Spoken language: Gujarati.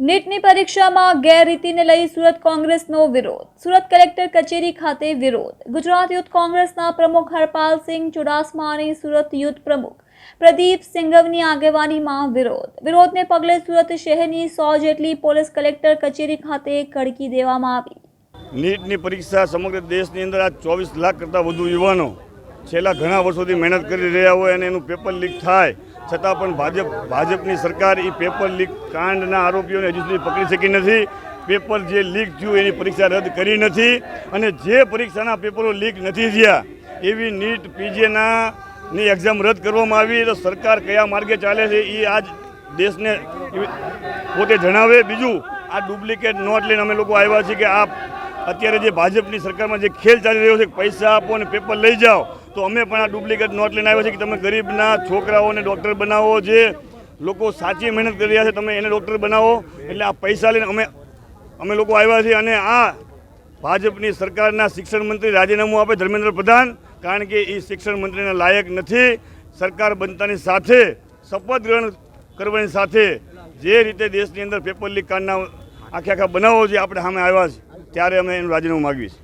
નીટની પરીક્ષામાં ગેરરીતિને લઈ સુરત કોંગ્રેસનો વિરોધ. સુરત કલેક્ટર કચેરી ખાતે વિરોધ. ગુજરાત યુથ કોંગ્રેસના પ્રમુખ હરપાલસિંહ ચુડાસમાની સુરત યુથ પ્રમુખ પ્રદીપ સિંઘવની આગેવાનીમાં વિરોધને પગલે સુરત શહેરની 100 જેટલી પોલીસ કલેક્ટર કચેરી ખાતે કડકી દેવામાં આવી. નીટની પરીક્ષા સમગ્ર દેશની અંદર આ 24 લાખ કરતાં વધુ યુવાનો છેલ્લા ઘણા વર્ષોથી મહેનત કરી રહ્યા હોય અને એનું પેપર લીક થાય છતાં પણ ભાજપની સરકાર એ પેપર લીક કાંડના આરોપીઓને હજુ સુધી પકડી શકી નથી. પેપર જે લીક થયું એની પરીક્ષા રદ કરી નથી અને જે પરીક્ષાના પેપરો લીક નથી થયા એવી નીટ પીજીની એક્ઝામ રદ કરવામાં આવી. તો સરકાર કયા માર્ગે ચાલે છે એ આજ દેશને પોતે જણાવે. બીજું, આ ડુપ્લિકેટ નોટ લઈને અમે લોકો આવ્યા છીએ કે આ અત્યારે જે ભાજપની સરકારમાં જે ખેલ ચાલી રહ્યો છે, પૈસા આપો અને પેપર લઈ જાઓ, તો અમે પણ આ ડુપ્લિકેટ નોટ લઈને આવ્યા છીએ કે તમે ગરીબના છોકરાઓને ડૉક્ટર બનાવો, જે લોકો સાચી મહેનત કરી રહ્યા છે તમે એને ડૉક્ટર બનાવો. એટલે આ પૈસા લઈને અમે લોકો આવ્યા છીએ અને આ ભાજપની સરકારના શિક્ષણ મંત્રી રાજીનામું આપે ધર્મેન્દ્ર પ્રધાન, કારણ કે એ શિક્ષણ મંત્રીના લાયક નથી. સરકાર બનતાની સાથે શપથ ગ્રહણ કરવાની સાથે જે રીતે દેશની અંદર પેપર લીક કાંડના આખા બનાવો છે આપણે સામે આવ્યા છે ત્યારે અમે એનું રાજીનામું માગીએ છીએ.